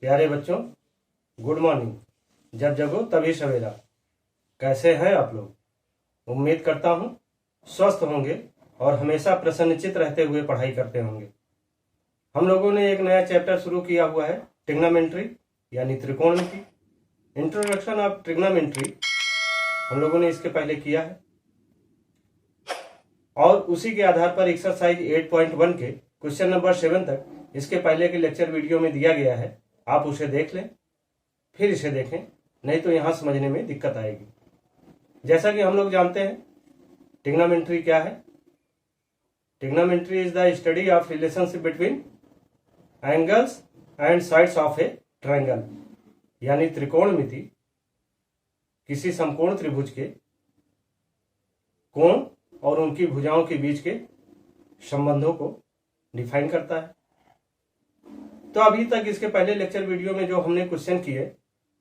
प्यारे बच्चों, good morning. जब जगो तभी सवेरा। कैसे हैं आप लोग? उम्मीद करता हूं स्वस्थ होंगे और हमेशा प्रसन्नचित रहते हुए पढ़ाई करते होंगे। हम लोगों ने एक नया चैप्टर शुरू किया हुआ है, ट्रिग्नोमेट्री यानी त्रिकोणमिति। इंट्रोडक्शन ऑफ ट्रिग्नोमेट्री हम लोगों ने इसके पहले किया है और उसी के आधार पर एक्सरसाइज 8.1 के क्वेश्चन नंबर 7 तक इसके पहले के लेक्चर वीडियो में दिया गया है। आप उसे देख लें, फिर इसे देखें, नहीं तो यहां समझने में दिक्कत आएगी। जैसा कि हम लोग जानते हैं, ट्रिग्नोमेट्री क्या है? Trigonometry is the study of relationship between angles and sides of A triangle, यानी त्रिकोणमिति किसी समकोण त्रिभुज के कोण और उनकी भुजाओं के बीच के संबंधों को डिफाइन करता है। तो अभी तक इसके पहले लेक्चर वीडियो में जो हमने क्वेश्चन किए,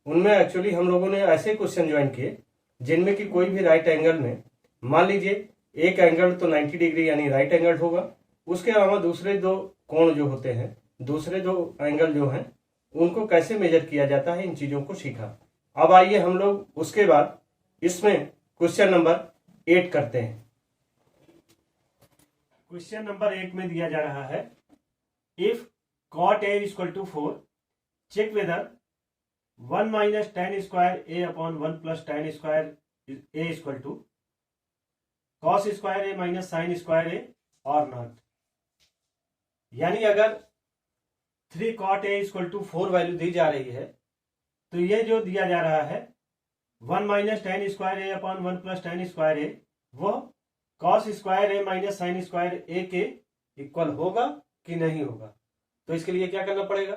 उनमें एक्चुअली हम लोगों ने ऐसे क्वेश्चन ज्वाइन किए जिनमें कि कोई भी राइट एंगल में, मान लीजिए एक एंगल तो 90 डिग्री यानी राइट एंगल होगा, उसके अलावा दूसरे दो कोण जो होते हैं, दूसरे दो एंगल जो हैं, उनको कैसे मेजर किया जाता है, इन चीजों को सीखा। अब आइए हम लोग उसके बाद इसमें क्वेश्चन नंबर 8 करते हैं। क्वेश्चन नंबर 8 में दिया जा रहा है, if cot a is equal to 4, check whether 1 minus tan square a upon 1 plus tan square a is equal to cos square a minus sin square a or not। यानी अगर 3 cot a is equal to 4 value दी जा रही है, तो ये जो दिया जा रहा है 1 minus tan square a upon 1 plus tan square a, वो cos square a minus sin square a के इक्वल होगा कि नहीं होगा। तो इसके लिए क्या करना पड़ेगा?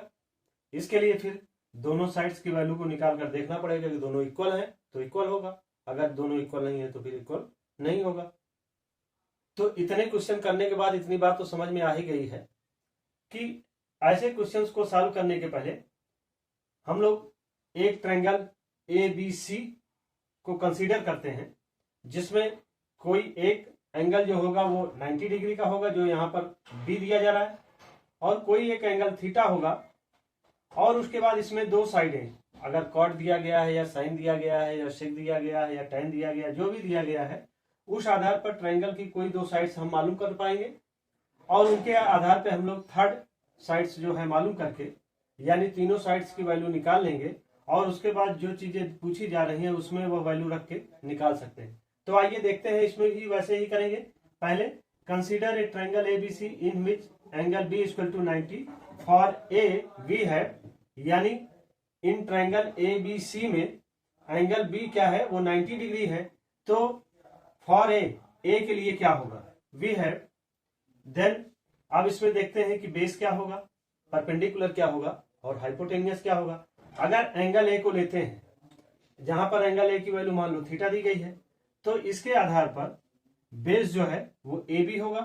इसके लिए फिर दोनों साइड्स की वैल्यू को निकाल कर देखना पड़ेगा कि दोनों इक्वल है तो इक्वल होगा, अगर दोनों इक्वल नहीं है तो फिर इक्वल नहीं होगा। तो इतने क्वेश्चन करने के बाद इतनी बात तो समझ में आ ही गई है कि ऐसे क्वेश्चंस को सॉल्व करने के पहले हम लोग एक ट्रायंगल ABC को कंसीडर करते हैं, जिसमें कोई एक एंगल जो होगा वो 90 डिग्री का होगा, जो यहाँ पर B दिया जा रहा है, और कोई एक एंगल थीटा होगा, और उसके बाद इसमें दो साइडें, अगर कॉट दिया गया है या साइन दिया गया है या सेक दिया गया है या tan दिया गया है, जो भी दिया गया है, उस आधार पर ट्रायंगल की कोई दो साइड्स हम मालूम कर पाएंगे और उनके आधार पर हम लोग थर्ड साइड्स जो है मालूम करके, यानी तीनों साइड्स की वैल्यू निकाल लेंगे और उसके बाद जो चीजें पूछी जा रही है उसमें वो वैल्यू रख के निकाल सकते हैं। तो आइए देखते हैं, इसमें भी वैसे ही करेंगे। पहले consider a triangle ABC in which angle B equal to 90 for A V है, यानी इन ट्रायंगल ABC में एंगल B क्या है, वो 90 डिग्री है। तो फॉर A के लिए क्या होगा, V है। देन अब इसमें देखते हैं कि बेस क्या होगा, परपेंडिकुलर क्या होगा और हाइपोटेनियस क्या होगा। अगर एंगल A को लेते हैं, जहां पर एंगल A की वैल्यू मान लो थीटा दी गई है, तो इसके आधार पर बेस जो है वो AB होगा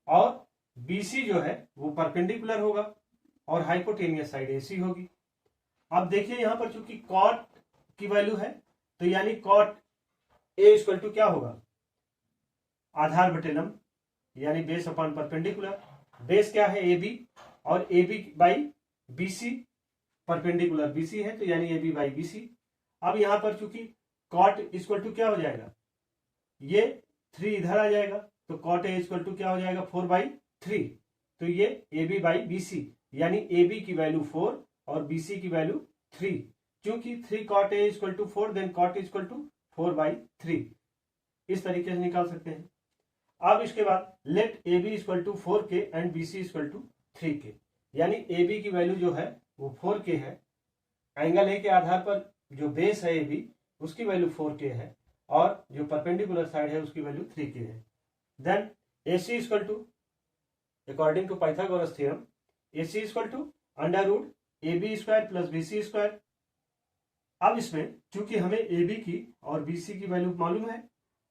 और BC जो है वो परपेंडिकुलर होगा और हाइपोटेनियस साइड AC होगी। अब देखिए यहां पर चूंकि कॉट की वैल्यू है, तो यानी कॉट A इक्वल टू क्या होगा, आधार बटे लंब, यानी बेस अपॉन परपेंडिकुलर। बेस क्या है, AB, और AB by BC, perpendicular BC है, तो यानी AB बाई BC। अब यहां पर चूंकि कॉट इक्वल टू क्या हो जाएगा, ये 3 इधर आ जाएगा, तो कॉट A इक्वल टू क्या हो जाएगा, 4/3। तो ये AB बाई BC, यानी AB की वैल्यू 4 और BC की वैल्यू 3। क्योंकि 3 cot A equal to 4, then cot equal to 4/3। इस तरीके से निकाल सकते हैं। अब इसके बाद let AB equal to 4K and BC equal to 3K, यानी AB की वैल्यू जो है वो 4K है, एंगल A के आधार पर जो बेस है AB उसकी वैल्यू 4K है और जो परपेंडिकुलर साइड है उसकी वैल्यू 3K है। Then AC equal to, according to Pythagoras theorem, AC equal to under root AB square plus BC square. अब इसमें चूंकि हमें AB की और BC की वैल्यू मालूम है,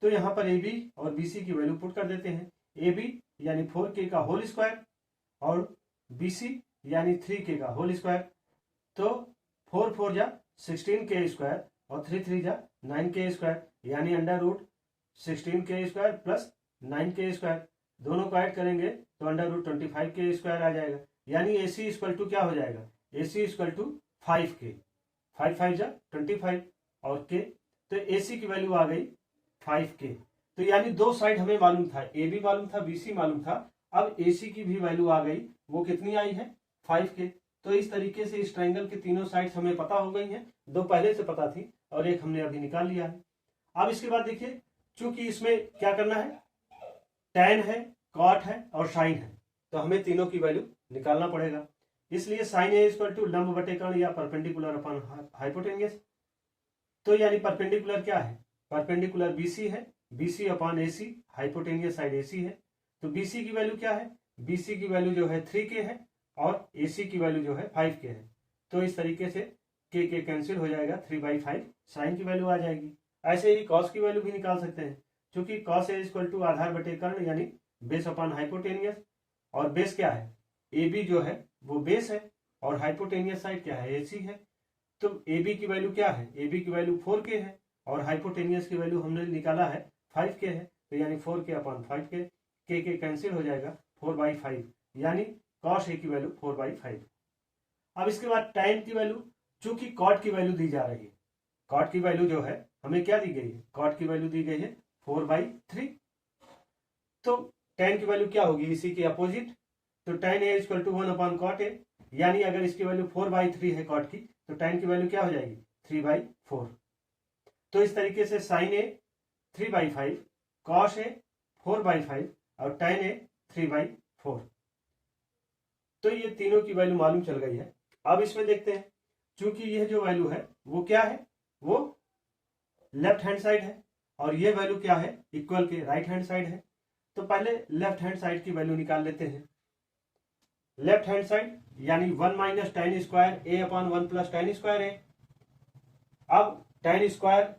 तो यहां पर AB और BC की वैल्यू पुट कर देते हैं। AB यानी 4K का होल स्क्वायर और BC यानी 3K का होल स्क्वायर। तो 4 4 जा 16K स्क्वायर और 3 3 जा 9K स्क्वायर, यानी under root 16K square plus 9K square. दोनों को ऐड करेंगे तो अंडर रूट 25K स्क्वायर आ जाएगा, यानी AC इक्वल टू क्या हो जाएगा, AC इक्वल टू 5K, 5 5 जा 25 और K, तो AC की वैल्यू आ गई 5K। तो यानी दो साइड हमें मालूम था, AB मालूम था, BC मालूम था, अब AC की भी वैल्यू आ गई, वो कितनी आई है 5K। तो इस तरीके से इस ट्रायंगल की तीनों साइड्स हमें पता हो गई हैं, दो पहले से पता थी और एक हमने अभी निकाल लिया है। अब इसके बाद देखिए, चूंकि इसमें क्या करना है, tan है, cot है और sin है, तो हमें तीनों की वैल्यू निकालना पड़ेगा। इसलिए sin A इक्वल टू लंब बटे कर्ण या परपेंडिकुलर अपॉन हाइपोटेन्यूज। तो यानी परपेंडिकुलर क्या है, परपेंडिकुलर BC है, BC upon AC, hypotenuse side AC है। तो BC की वैल्यू क्या है, BC की वैल्यू जो है 3K है और AC की वैल्यू जो है 5K है। तो इस तरीके से K कैंसिल हो जाएगा, 3/5 साइन की वैल्यू आ जाएगी। ऐसे ही कॉस की वैल्यू भी निकाल सकते हैं, क्योंकि कॉस A इक्वल टू आधार बटे कर्ण यानी बेस अपॉन हाइपोटेनियस, और बेस क्या है, AB जो है वो बेस है और हाइपोटेनियस साइड क्या है, AC है। तो AB की वैल्यू क्या है, AB की वैल्यू 4K है और हाइपोटेनियस की वैल्यू हमने निकाला है 5K है, तो यानी 4K upon 5K, K cancel हो जाएगा 4/5, यानी कॉस A की वैल्यू 4/5। अब इसके बाद tan की वैल्यू, चूंकि कॉट की वैल्यू दी जा रही है, कॉट की वैल्यू जो है हमें क्या दी गई है, कॉट की वैल्यू दी गई है 4/3। तो tan की वैल्यू क्या होगी, इसी के अपोजिट, तो tan A equal to 1 upon cot A, यानी अगर इसकी वैल्यू 4/3 है कॉट की, तो tan की वैल्यू क्या हो जाएगी 3/4। तो इस तरीके से sin A 3/5, cos A 4/5 और tan A 3/4। तो ये तीनों की वैल्यू मालूम चल गई है। अब इसमें देखते हैं, चूंकि यह जो वैल्यू है वो क्या है, वो लेफ्ट हैंड साइड है और ये वैल्यू क्या है, इक्वल के राइट हैंड साइड है। तो पहले लेफ्ट हैंड साइड की वैल्यू निकाल लेते हैं। लेफ्ट हैंड साइड यानी 1 minus tan square A upon 1 plus tan square A। अब tan स्क्वायर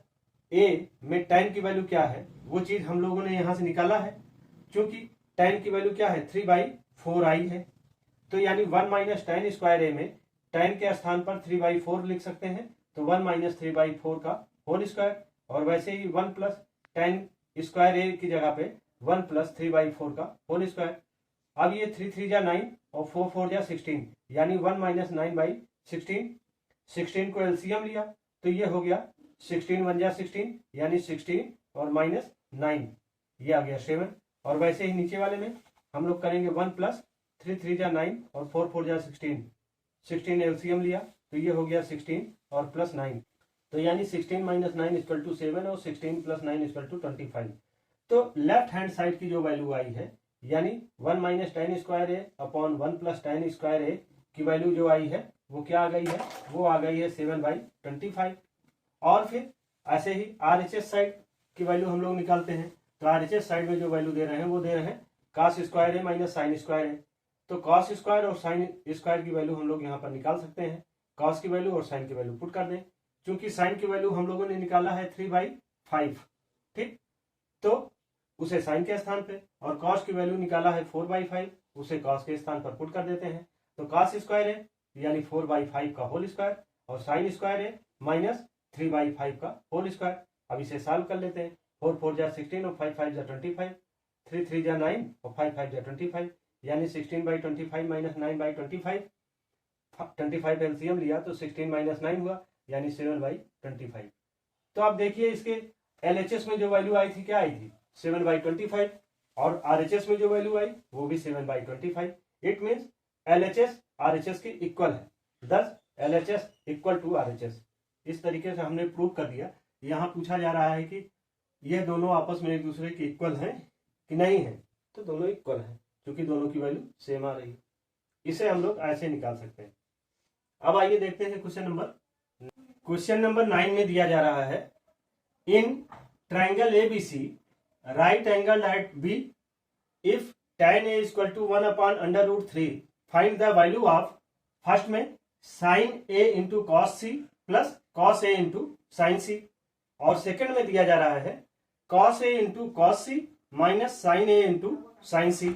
A में tan की वैल्यू क्या है, वो चीज हम लोगों ने यहां से निकाला है, क्योंकि tan की वैल्यू क्या है 3/4 आई है। तो यानी 1 माइनस tan स्क्वायर A में tan के स्थान पर 3/4 लिख सकते हैं, तो 1 माइनस 3/4 का होल स्क्वायर, और वैसे ही 1 प्लस tan स्क्वायर A की जगह पे 1 प्लस 3/4 का होल स्क्वायर। अब ये 3 3 जा 9 और 4 4 जा 16, यानी 1 माइनस 9/16। 16 को एलसीएम लिया तो ये हो गया 16 1 जा 16, यानी 16 और माइनस 9, ये आ गया 7। और वैसे ही नीचे वाले में हम लोग करेंगे 1 प्लस 3 3 जा 9 और 4 4 जा 16, 16 एलसीएम लिया तो ये हो गया 16 और प्लस 9, तो यानी 16 माइनस 9 इक्वल टू 7 और 16 प्लस 9 इक्वल टू 25। तो लेफ्ट हैंड साइड की जो वैल्यू आई है, यानी 1 minus tan square A upon 1 plus tan square A की वैल्यू जो आई है वो क्या आ गई है, वो आ गई है 7/25। और फिर ऐसे ही RHS साइड की वैल्यू हम लोग निकालते हैं। तो RHS साइड में जो वैल्यू दे रहे हैं वो दे रहे हैं cos square A minus sine square A। तो cos स्क्वायर और साइन स्क्वायर की वैल्यू हम लोग यहाँ पर निकाल सकते हैं, cos की वैल्यू और साइन की वैल्यू पुट कर दें। क्योंकि साइन की वैल्यू हम लोगों ने निकाला है 3/5, ठीक, तो उसे साइन के स्थान पे, और cos की वैल्यू निकाला है 4/5, उसे cos के स्थान पर पुट कर देते हैं। तो cos स्क्वायर A यानी 4/5 का होल स्क्वायर और साइन स्क्वायर A माइनस 3/5 का होल स्क्वायर। अब इसे सॉल्व कर लेते हैं। 4 4 जा 16 और 5 5 जा 25, 3 3 जा 9 और 5 5 जा 25, यानी 16/25 माइनस 9/25, 25 एलसीएम लिया तो 16 माइनस 9 हुआ, यानी 7/25। तो आप देखिए इसके LHS में जो वैल्यू आई थी क्या आई थी 7/25, और RHS में जो वैल्यू आई वो भी 7/25। इट मीन्स LHS RHS के इक्वल है, दस LHS इक्वल टू RHS। इस तरीके से हमने प्रूव कर दिया। यहाँ पूछा जा रहा है कि यह दोनों आपस में एक दूसरे के इक्वल हैं कि नहीं है, तो दोनों इक्वल हैं क्योंकि दोनों की वैल्यू सेम आ रही है। इसे हम लोग ऐसे निकाल सकते हैं। अब आइए देखते हैं क्वेश्चन नंबर 9 में दिया जा रहा है, in triangle ABC right angle at B if tan A equal to 1 upon √3 find the value of, first में sin A into cos C plus cos A into sine C, और second में दिया जा रहा है cos A into cos C minus sin A into sine C।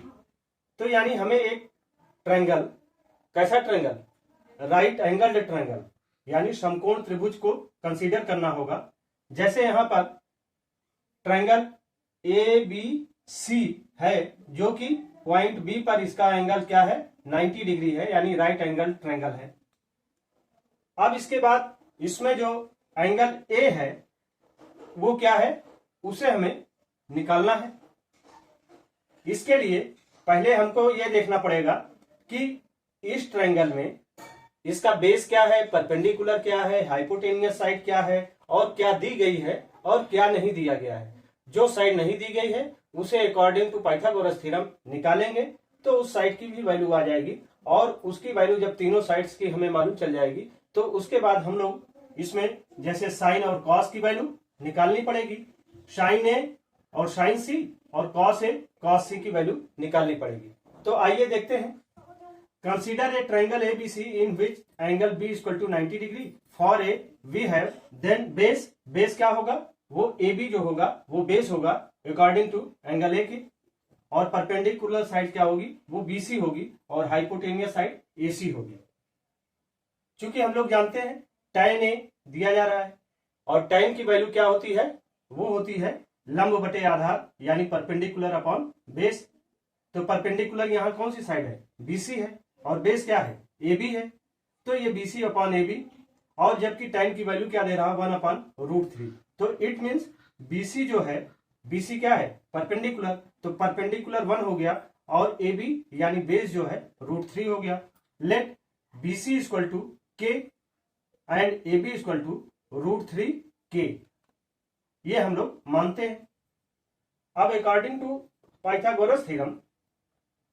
तो यानी हमें एक ट्रायंगल, कैसा ट्रायंगल, राइट एंगल्ड ट्रायंगल यानी समकोण त्रिभुज को कंसीडर करना होगा। जैसे यहां पर ट्रायंगल ABC है जो कि पॉइंट B पर इसका एंगल क्या है 90 डिग्री है, यानी राइट एंगल ट्रायंगल है। अब इसके बाद इसमें जो एंगल ए है वो क्या है, उसे हमें निकालना है। इसके लिए पहले हमको ये देखना पड़ेगा कि इस ट्रायंगल में इसका बेस क्या है, परपेंडिकुलर क्या है, हाइपोटेनियस साइड क्या है, और क्या दी गई है और क्या नहीं दिया गया है। जो साइड नहीं दी गई है उसे अकॉर्डिंग टू पाइथागोरस थ्योरम निकालेंगे तो उस साइड की भी वैल्यू आ जाएगी, और उसकी वैल्यू जब तीनों साइड्स की हमें मालूम चल जाएगी तो उसके बाद हम लोग इसमें जैसे साइन और कॉस की वैल्यू निकालनी पड़ेगी, साइन ए और साइन सी और कॉस ए कॉस सी की वैल्यू निकालनी पड़ेगी। तो आइए देखते हैं। Consider a triangle ABC in which angle B is equal to 90 degree. For A we have then base क्या होगा, वो AB जो होगा वो बेस होगा अकॉर्डिंग टू एंगल ए की, और परपेंडिकुलर साइड क्या होगी, वो BC होगी, और हाइपोटेनियस साइड AC होगी। चूंकि हम लोग जानते हैं tan A दिया जा रहा है और tan की वैल्यू क्या होती है, वो होती है लंब बटे आधार यानी परपेंडिकुलर अपॉन बेस। तो परपेंडिकुलर यहाँ कौन सी साइड है, BC है, और बेस क्या है, AB है, तो ये BC अपॉन AB, और जबकि tan की वैल्यू क्या दे रहा है 1/√3। तो इट मीन्स BC जो है, BC क्या है, परपेंडिकुलर, तो परपेंडिकुलर 1 हो गया, और AB यानी बेस जो है √3 हो गया। Let BC equal to K and AB equal to √3K, ये हम लोग मानते हैं। अब according to Pythagoras theorem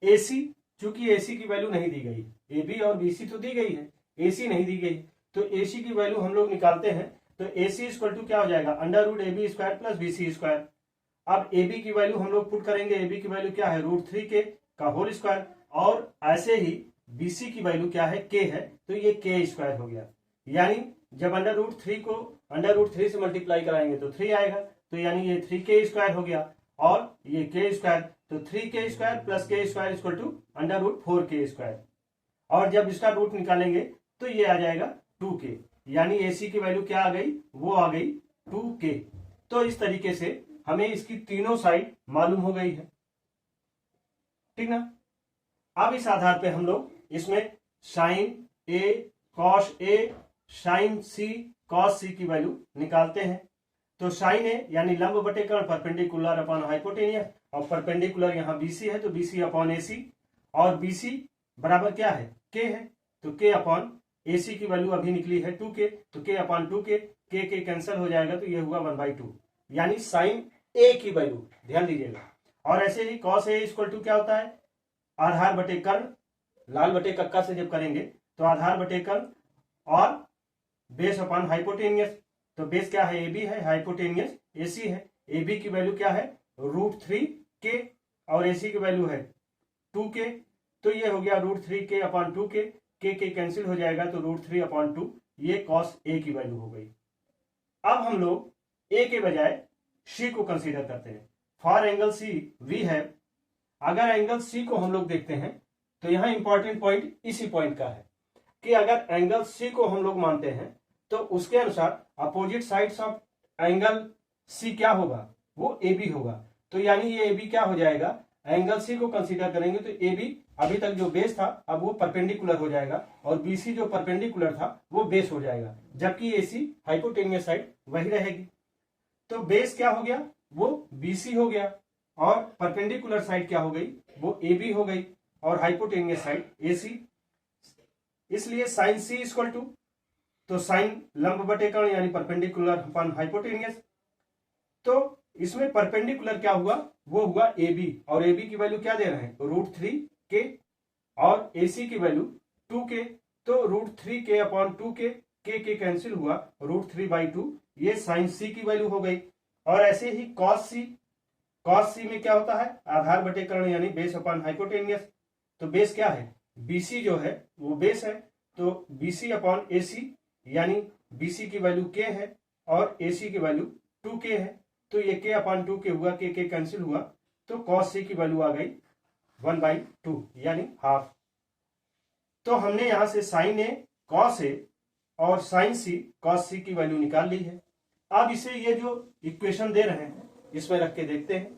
AC, चूंकि AC की वैल्यू नहीं दी गई, AB और BC तो दी गई है, AC नहीं दी गई, तो AC की वैल्यू हम लोग निकालते हैं। तो AC इक्वल टू क्या हो जाएगा, √AB square plus BC square. अब AB की वैल्यू हम लोग पुट करेंगे, AB की वैल्यू क्या है, √3K का होल स्क्वायर, और ऐसे ही BC की वैल्यू क्या है, K है, तो ये K स्क्वायर हो गया। यानी जब √3 को √3 से मल्टीप्लाई कराएंगे तो 3 आएगा, तो यानी ये 3K स्क्वायर हो गया, और ये K स्क्वायर, तो 3K square plus K square equal to √4K square, और जब इसका रूट निकालेंगे तो ये आ जाएगा 2K, यानी AC की वैल्यू क्या आ गई, वो आ गई 2K। तो इस तरीके से हमें इसकी तीनों साइड मालूम हो गई है, ठीक ना। अब इस आधार पे हम लोग इसमें sine A cos A sine C cos C की वैल्यू निकालते हैं। तो साइन A यानी लंब बटे कर्ण परपेंडिकुलर अपॉन हाइपोटेनियस, और परपेंडिकुलर यहाँ BC है तो BC अपॉन AC, और BC बराबर क्या है, K है, तो K अपॉन AC की वैल्यू अभी निकली है 2K, तो K upon 2K, K cancel हो जाएगा, तो ये हुआ 1/2, यानी साइन A की वैल्यू, ध्यान दीजिएगा। और ऐसे ही कॉस A इक्वल टू क्या होता है, आधार बटे कर्ण, लाल बटे कक्का से जब करेंगे तो आधार बटे कर्ण, और बेस अपॉन हाइपोटेनियस, तो बेस क्या है, AB है, हाइपोटेनियस AC है, AB की वैल्यू क्या है, √3K, और AC की वैल्यू है 2K, तो ये हो गया √3K upon 2K, K cancel हो जाएगा, तो √3/2, ये कॉस A की वैल्यू हो गई। अब हम लोग A के बजाय C को कंसीडर करते हैं। For angle C we have, अगर एंगल C को हम लोग देखते हैं तो यहाँ इंपॉर्टेंट पॉइंट इसी पॉइंट का है कि अगर एंगल C को हम लोग मानते हैं तो उसके अनुसार opposite sides of angle C क्या होगा, वो AB होगा। तो यानी ये AB क्या हो जाएगा, एंगल C को कंसीडर करेंगे तो AB अभी तक जो बेस था अब वो परपेंडिकुलर हो जाएगा, और BC जो परपेंडिकुलर था वो बेस हो जाएगा, जबकि AC हाइपोटेनियस साइड वही रहेगी। तो बेस क्या हो गया, वो BC हो गया, और परपेंडिकुलर साइड क्या हो गई, वो AB हो गई, और हाइपोटेनियस साइड AC। इसलिए साइन C इक्वल टू, तो साइन लंब बटे कर्ण यानी परपेंडिकुलर अपॉन हाइपोटेनियस, तो इसमें परपेंडिकुलर क्या हुआ, वो हुआ AB, और AB की वैल्यू क्या दे रहे हैं, √3K, और AC की वैल्यू 2K, तो √3K upon 2K, K cancel हुआ, √3/2, ये साइन C की वैल्यू हो गई। और ऐसे ही कॉस C में क्या होता है, आधार बटे कर्ण यानी बेस अपॉन हाइपोटेनियस, तो बेस क्या है, BC जो है वो बेस है, तो BC अपॉन AC, यानी BC की वैल्यू K है और AC की वैल्यू 2K है, तो ये K अपॉन 2K हुआ, K कैंसिल हुआ, तो cos C की वैल्यू आ गई 1/2 यानी हाफ। तो हमने यहां से साइन A cos A और साइन C cos C की वैल्यू निकाल ली है। अब इसे ये जो इक्वेशन दे रहे हैं इसमें रख के देखते हैं।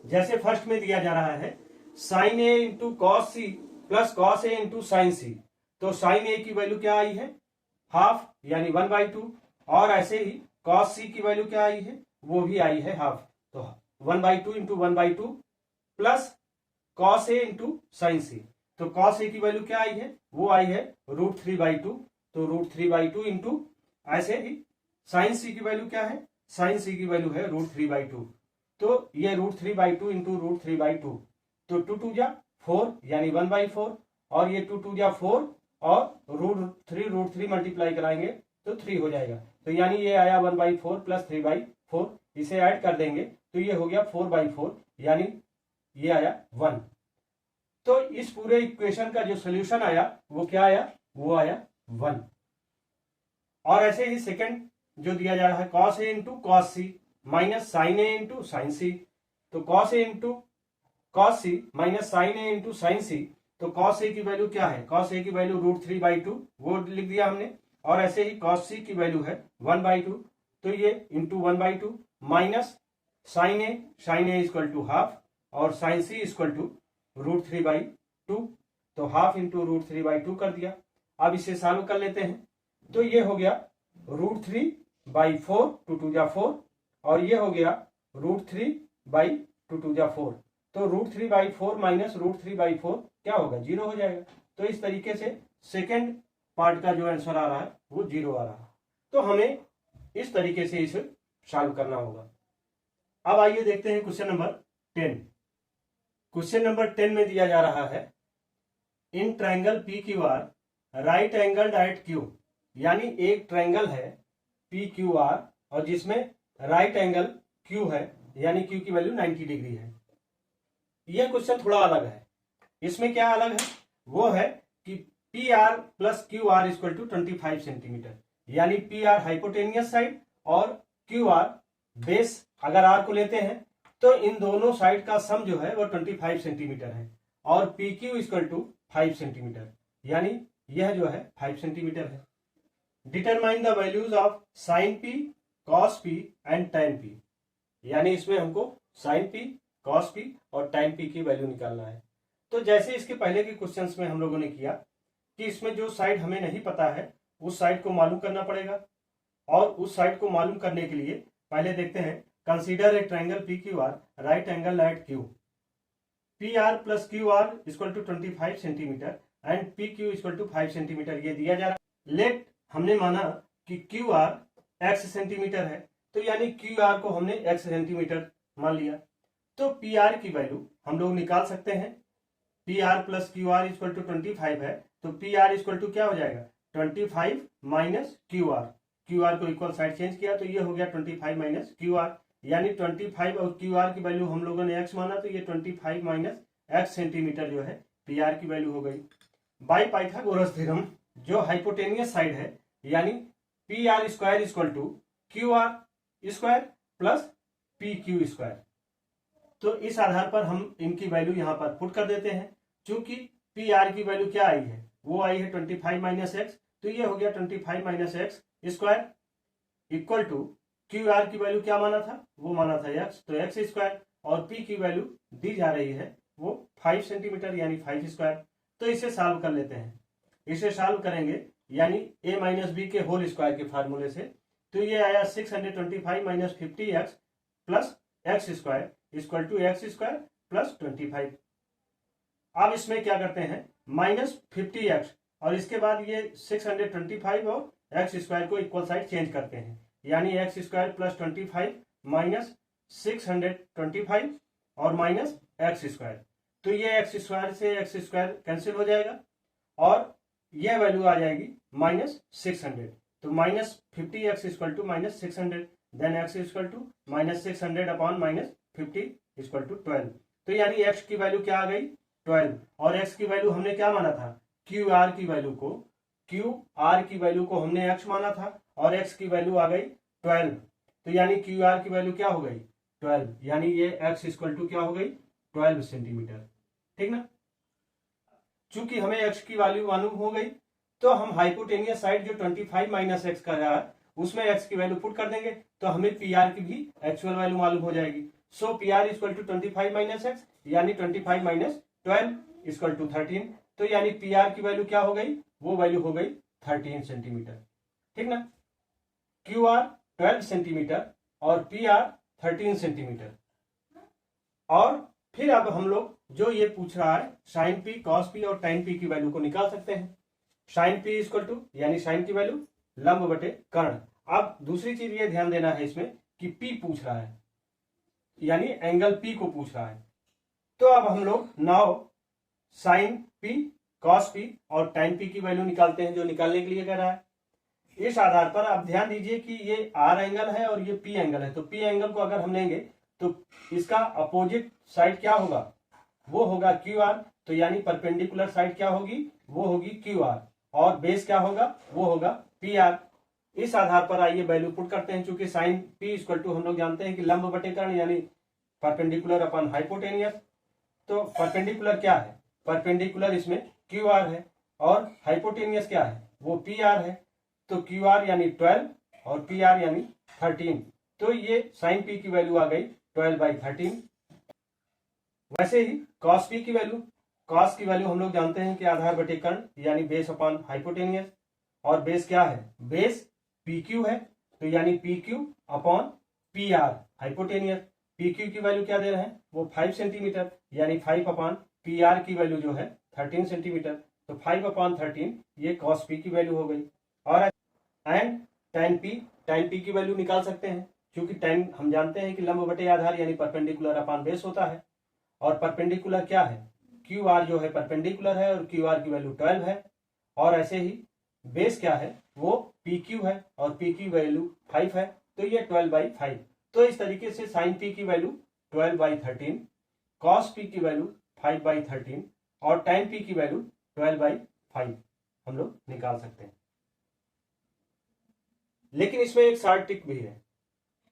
जैसे फर्स्ट में दिया जा रहा है sine A into cos C plus cos A into sine C, तो साइन A की वैल्यू क्या आई है, हाफ यानी 1/2, और ऐसे ही cos c की वैल्यू क्या आई है, वो भी आई है हाफ। तो 1/2 into 1/2 plus cos a into sine c। तो cos a की वैल्यू क्या आई है, वो आई है √3/2। तो √3/2 इंटू ऐसे ही साइन c की वैल्यू क्या है, साइन c की वैल्यू है √3/2। तो ये √3/2 इंटू √3/2, तो 2 2 जा 4 यानी 1/4, और ये 2 2 जा 4 और √3 मल्टीप्लाई कराएंगे तो 3 हो जाएगा। तो यानी ये आया 1/4 प्लस 3/4, इसे ऐड कर देंगे तो ये हो गया 4/4, यानी ये आया 1। तो इस पूरे इक्वेशन का जो सोल्यूशन आया वो क्या आया, वो आया 1। और ऐसे ही सेकंड जो दिया जा रहा है cos a into cos C minus sine A into sine C. तो cos a into cos C minus sine A into sine C. तो cos a की वैल्यू क्या है, cos a की वैल्यू √3/2 वो लिख दिया हमने, और ऐसे ही cos c की वैल्यू है 1/2, तो ये into 1/2 minus sine A equal to half, और साइन सी इक्वल टू √3/2। तो हाफ इंटू √3/2 कर दिया। अब इसे सॉल्व कर लेते हैं, तो ये हो गया √3/4, 2 2 जा 4, और ये हो गया √3/2 2 जा 4। तो √3/4 माइनस √3/4 क्या होगा, 0 हो जाएगा। तो इस तरीके से सेकेंड पार्ट का जो आंसर आ रहा है वो 0 आ रहा है। तो हमें इस तरीके से इसे सॉल्व करना होगा। अब आइए देखते हैं क्वेश्चन नंबर 10। क्वेश्चन नंबर 10 में दिया जा रहा है in triangle P Q R right angled at Q, यानी एक ट्रायंगल है पी क्यू आर और जिसमें राइट एंगल क्यू है, यानी क्यू की वैल्यू 90 डिग्री है। यह क्वेश्चन थोड़ा अलग है। इसमें क्या अलग है, वो है कि P R plus Q R equal to 25 centimetre, यानी पी आर हाइपोटेनियस साइड और क्यू आर बेस अगर आर को लेते हैं तो इन दोनों साइड का सम जो है वो 25 सेंटीमीटर है, और P Q equal to 5 centimetre, यानी यह जो है 5 सेंटीमीटर है। Determine the values of sine P, cos P and tan P, यानी इसमें हमको साइन पी, कॉस पी और tan पी की वैल्यू निकालना है। तो जैसे इसके पहले के क्वेश्चंस में हम लोगों ने किया कि इसमें जो साइड हमें नहीं पता है उस साइड को मालूम करना पड़ेगा, और उस साइड को मालूम करने के लिए पहले देखते हैं consider a triangle P Q R right angle at Q, P R plus Q R equal to 25 centimetre and P Q equal to 5 centimetre ये दिया जा रहा है। लेट हमने माना कि क्यू आर x सेंटीमीटर है, तो यानी क्यू आर को हमने x सेंटीमीटर मान लिया। तो पी आर की वैल्यू हम लोग निकाल सकते हैं, P R plus Q R equal to 25 है, तो पी आर इक्वल टू क्या हो जाएगा 25 minus Q R, Q R को इक्वल साइड चेंज किया तो ये हो गया 25 माइनस क्यू आर, यानी 25 और क्यू आर की वैल्यू हम लोगों ने x माना तो ये 25 माइनस x सेंटीमीटर जो है पी आर की वैल्यू हो गई। बाय पाइथागोरस थ्योरम जो हाइपोटेनियस साइड है, यानी P R square equal to Q R square plus P Q square. तो इस आधार पर हम इनकी वैल्यू यहां पर पुट कर देते हैं। चूंकि पी आर की वैल्यू क्या आई है, वो आई है 25 माइनस एक्स, तो ये हो गया 25 minus x square equal to Q R की वैल्यू क्या माना था, वो माना था एक्स, तो एक्स स्क्वायर, और पी की वैल्यू दी जा रही है वो 5 सेंटीमीटर यानी 5 स्क्वायर। तो इसे सॉल्व कर लेते हैं। इसे सॉल्व करेंगे यानी a माइनस बी के होल स्क्वायर के फार्मूले से, तो ये आया 625 minus 50x plus x square equal to x square plus 25। अब इसमें क्या करते हैं माइनस 50x और इसके बाद ये 625 और एक्स स्क्वायर को इक्वल साइड चेंज करते हैं, यानी एक्स स्क्वायर प्लस 25 माइनस 625 और माइनस एक्स स्क्वायर, तो ये एक्स स्क्वायर से एक्स स्क्वायर कैंसिल हो जाएगा और यह वैल्यू आ जाएगी माइनस 600। तो minus 50x equal to minus 600, then x equal to minus 600 upon minus 50 equal to 12। तो यानी x की वैल्यू क्या आ गई 12, और x की वैल्यू हमने क्या माना था क्यू आर की वैल्यू को हमने x माना था और x की वैल्यू आ गई 12, तो यानी क्यू आर की वैल्यू क्या हो गई 12, यानी ये x इक्वल टू क्या हो गई 12 सेंटीमीटर। ठीक ना। चूंकि हमें x की वैल्यू मालूम हो गई तो हम हाइपोटेनियस साइड जो 25 माइनस एक्स का है उसमें x की वैल्यू पुट कर देंगे तो हमें पी आर की भी एक्चुअल वैल्यू मालूम हो जाएगी। So P R equal to 25 minus X यानी 25 माइनस 12 इक्वल टू 13, तो यानी पी आर की वैल्यू क्या हो गई, वो वैल्यू हो गई 13 सेंटीमीटर। ठीक ना। क्यू आर 12 सेंटीमीटर और पी आर 13 सेंटीमीटर। और फिर अब हम लोग जो ये पूछ रहा है साइन पी, कॉस पी और टाइन पी की वैल्यू को निकाल सकते हैं। साइन पी इक्वल टू, यानी साइन की वैल्यू लंब बटे कर्ण। अब दूसरी चीज ये ध्यान देना है इसमें कि पी पूछ रहा है, यानी एंगल पी को पूछ रहा है। तो अब हम लोग now sine P, cos P और टाइन पी की वैल्यू निकालते हैं, जो निकालने के लिए कह रहा है। इस आधार पर आप ध्यान दीजिए कि ये आर एंगल है और ये पी एंगल है। तो पी एंगल को अगर हम लेंगे तो इसका अपोजिट साइड क्या होगा, वो होगा क्यू आर। तो यानी परपेंडिकुलर साइड क्या होगी, वो होगी क्यू आर। और बेस क्या होगा, वो होगा पी आर। इस आधार पर आइए वैल्यू पुट करते हैं। चूंकि साइन पी इक्वल टू हम लोग जानते हैं कि लंब बटे कर्ण, यानी परपेंडिकुलर अपन हाइपोटेनियस। तो परपेंडिकुलर क्या है, परपेंडिकुलर इसमें क्यू आर है और हाइपोटेनियस क्या है, वो पी आर है। तो क्यू आर यानी 12 और पी आर यानी 13। तो ये साइन पी की वैल्यू आ गई 12/13। वैसे ही कॉस पी की वैल्यू, कॉस की वैल्यू हम लोग जानते हैं कि आधार बटे कर्ण यानी बेस अपॉन हाइपोटेनियस। और बेस क्या है, बेस पी क्यू है। तो यानी P Q upon P R hypotenuse. P Q की वैल्यू क्या दे रहे हैं, वो 5 सेंटीमीटर, यानी 5 अपॉन पी आर की वैल्यू जो है 13 सेंटीमीटर। तो 5/13 ये कॉस पी की वैल्यू हो गई। और एंड tan p की वैल्यू निकाल सकते हैं, क्योंकि tan हम जानते हैं कि लंब बटे आधार यानी परपेंडिकुलर अपॉन बेस होता है। और परपेंडिकुलर क्या है, क्यू आर जो है परपेंडिकुलर है और क्यू आर की वैल्यू 12 है। और ऐसे ही बेस क्या है, वो पी क्यू है और पी की वैल्यू 5 है। तो ये 12/5। तो इस तरीके से साइन पी की वैल्यू 12/13, कॉस पी की वैल्यू 5/13 और tan p की वैल्यू 12/5 हम लोग निकाल सकते हैं। लेकिन इसमें एक शॉर्ट ट्रिक भी है,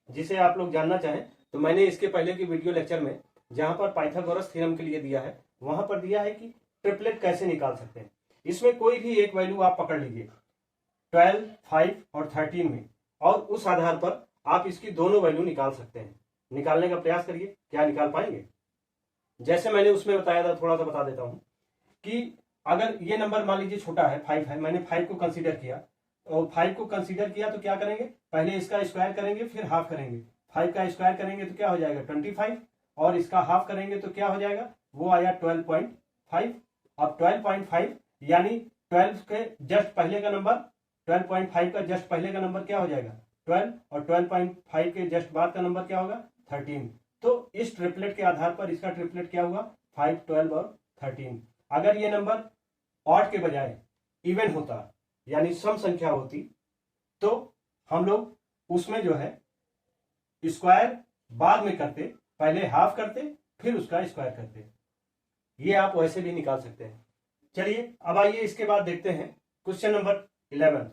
जिसे आप लोग जानना चाहें तो मैंने इसके पहले की वीडियो लेक्चर में जहां पर पाइथागोरस थ्योरम के लिए दिया है, वहां पर दिया है कि ट्रिपलेट कैसे निकाल सकते हैं। इसमें कोई भी एक वैल्यू आप पकड़ लीजिए 12, 5 और 13 में, और उस आधार पर आप इसकी दोनों वैल्यू निकाल सकते हैं। निकालने का प्रयास करिए, क्या निकाल पाएंगे। जैसे मैंने उसमें बताया था, थोड़ा सा बता देता हूं कि अगर ये नंबर मान लीजिए छोटा है, 5 है, मैंने 5 को कंसीडर किया और 5 को कंसीडर किया तो क्या करेंगे, पहले इसका स्क्वायर करेंगे फिर हाफ करेंगे। 5 का स्क्वायर करेंगे तो क्या हो जाएगा 25, और इसका हाफ करेंगे तो क्या हो जाएगा, वो आया 12.5। अब 12.5 यानी 12 के जस्ट पहले का नंबर, 12.5 का जस्ट पहले का नंबर क्या हो जाएगा 12, और 12.5 के जस्ट बाद का नंबर क्या होगा 13। तो इस ट्रिपलेट के आधार पर इसका ट्रिपलेट क्या हुआ 5, 12 और 13। अगर ये नंबर ऑड के बजाय इवन होता, यानी सम संख्या होती, तो हम लोग उसमें जो है स्क्वायर बाद में करते, पहले हाफ करते फिर उसका स्क्वायर करते। ये आप वैसे भी निकाल सकते हैं। चलिए अब आइए इसके बाद देखते हैं question number 11।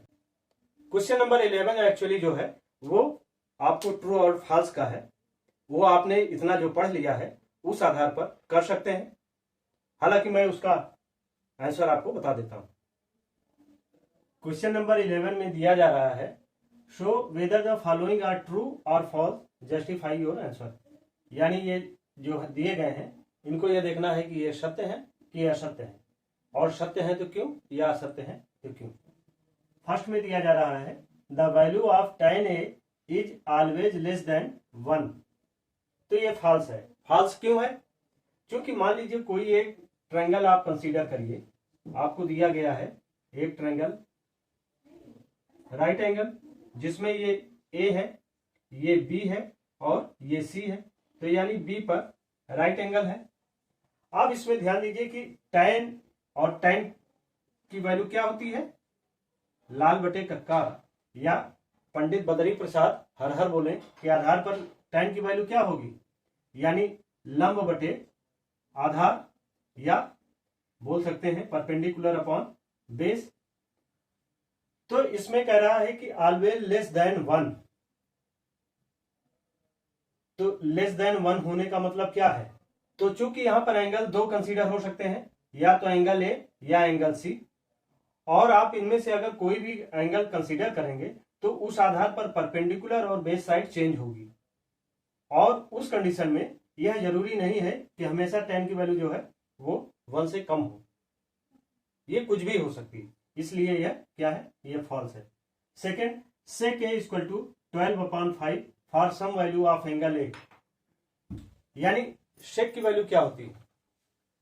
Question number 11 actually जो है वो आपको ट्रू और फॉल्स का है। वो आपने इतना जो पढ़ लिया है उस आधार पर कर सकते हैं। हालांकि मैं उसका आंसर आपको बता देता हूं। क्वेश्चन नंबर 11 में दिया जा रहा है show whether the following are true और फॉल्स, जस्टिफाई योर आंसर। यानी ये जो दिए गए हैं इनको ये देखना है कि ये सत्य है कि असत्य है, और सत्य है तो क्यों, या असत्य है तो क्यों। फर्स्ट में दिया जा रहा है the value of tan a is always less than 1। तो ये फॉल्स है। फॉल्स क्यों है, क्योंकि मान लीजिए कोई एक ट्रायंगल आप कंसीडर करिए, आपको दिया गया है एक ट्रायंगल राइट एंगल, जिसमें ये ए है, ये बी है और ये सी है। तो यानी बी पर राइट एंगल है। अब इसमें ध्यान दीजिए कि tan और tan की वैल्यू क्या होती है, लाल बटे कक्का, या पंडित बद्री प्रसाद हर हर बोले के आधार पर tan की वैल्यू क्या होगी, यानी लंब बटे आधार, या बोल सकते हैं परपेंडिकुलर अपॉन बेस। तो इसमें कह रहा है कि ऑलवेज लेस देन 1। तो लेस देन 1 होने का मतलब क्या है, तो चूंकि यहां पर एंगल दो कंसीडर हो सकते हैं, या तो एंगल ए या एंगल सी, और आप इनमें से अगर कोई भी एंगल कंसीडर करेंगे तो उस आधार पर परपेंडिकुलर और बेस साइड चेंज होगी। और उस कंडीशन में यह जरूरी नहीं है कि हमेशा tan की वैल्यू जो है वो 1 से कम हो, ये कुछ भी हो सकती है। इसलिए यह क्या है, यह फॉल्स है। Second, sec A equal to 12/5 for some value of angle A. यानी sec की वैल्यू क्या होती है?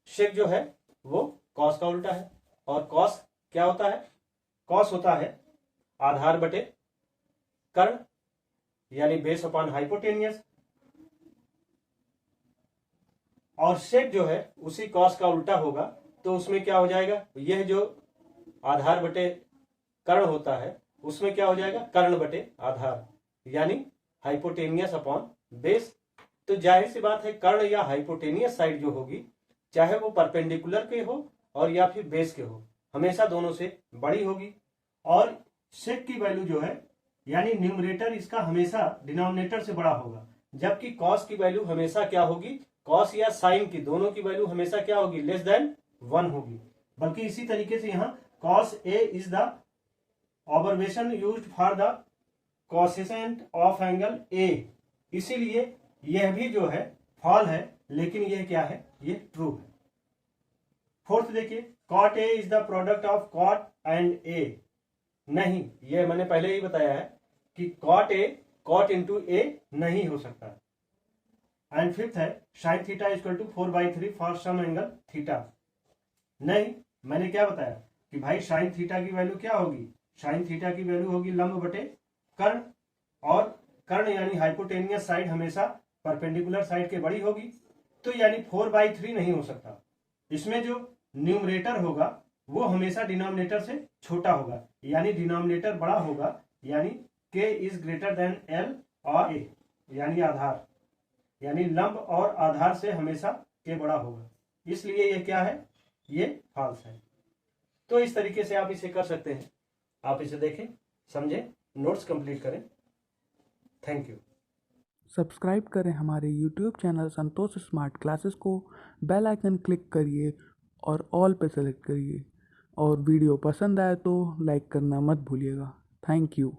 sec जो है वो cos का उल्टा है, और cos क्या होता है? cos होता है आधार बटे कर्ण, यानी बेस अपॉन हाइपोटेनियस, और sec जो है उसी cos का उल्टा होगा, तो उसमें क्या हो जाएगा? यह जो आधार बटे कर्ण होता है उसमें क्या हो जाएगा? कर्ण बटे आधार, यानी हाइपोटेनियस अपॉन बेस। तो जाहिर सी बात है कर्ण या हाइपोटेनियस साइड जो होगी, चाहे वो परपेंडिकुलर के हो और या फिर बेस के हो, हमेशा दोनों से बड़ी होगी। और sec की वैल्यू जो है, यानी न्यूमरेटर इसका हमेशा डिनोमिनेटर से बड़ा होगा, जबकि cos की वैल्यू हमेशा क्या होगी? cos या sin की दोनों की वैल्यू हमेशा क्या होगी? लेस देन 1 होगी। बल्कि इसी तरीके से यहाँ cos A is the observation used for the cosecant of angle A, इसीलिए यह भी जो है फॉल है, लेकिन यह क्या है? ये ट्रू है। फोर्थ देखिए, cot A is the product of cot and A। नहीं, ये मैंने पहले ही बताया है कि cot A cot into A नहीं हो सकता। एंड फिफ्थ है sin theta equal to 4/3 for some angle theta. नहीं, मैंने क्या बताया कि भाई sin थीटा की वैल्यू क्या होगी? sin थीटा की वैल्यू होगी लंब बटे कर्ण, और कर्ण यानी हाइपोटेनियस साइड हमेशा परपेंडिकुलर साइड के बड़ी होगी, तो यानी 4/3 नहीं हो सकता। इसमें जो न्यूमरेटर होगा वो हमेशा डिनोमिनेटर से छोटा होगा, यानी डिनोमिनेटर बड़ा होगा, यानी k is greater than l और a, यानी आधार, यानी लंब और आधार से हमेशा k बड़ा होगा, इसलिए ये क्या है? ये फॉल्स है। तो इस तरीके से आप इसे कर सकते हैं। आप इसे देखें, समझें, नोट्स कंप्लीट करें। Thank you. सब्सक्राइब करें हमारे YouTube चैनल संतोष स्मार्ट क्लासेस को, बेल आइकन क्लिक करिए और ऑल पे सेलेक्ट करिए, और वीडियो पसंद आए तो लाइक करना मत भूलिएगा। Thank you.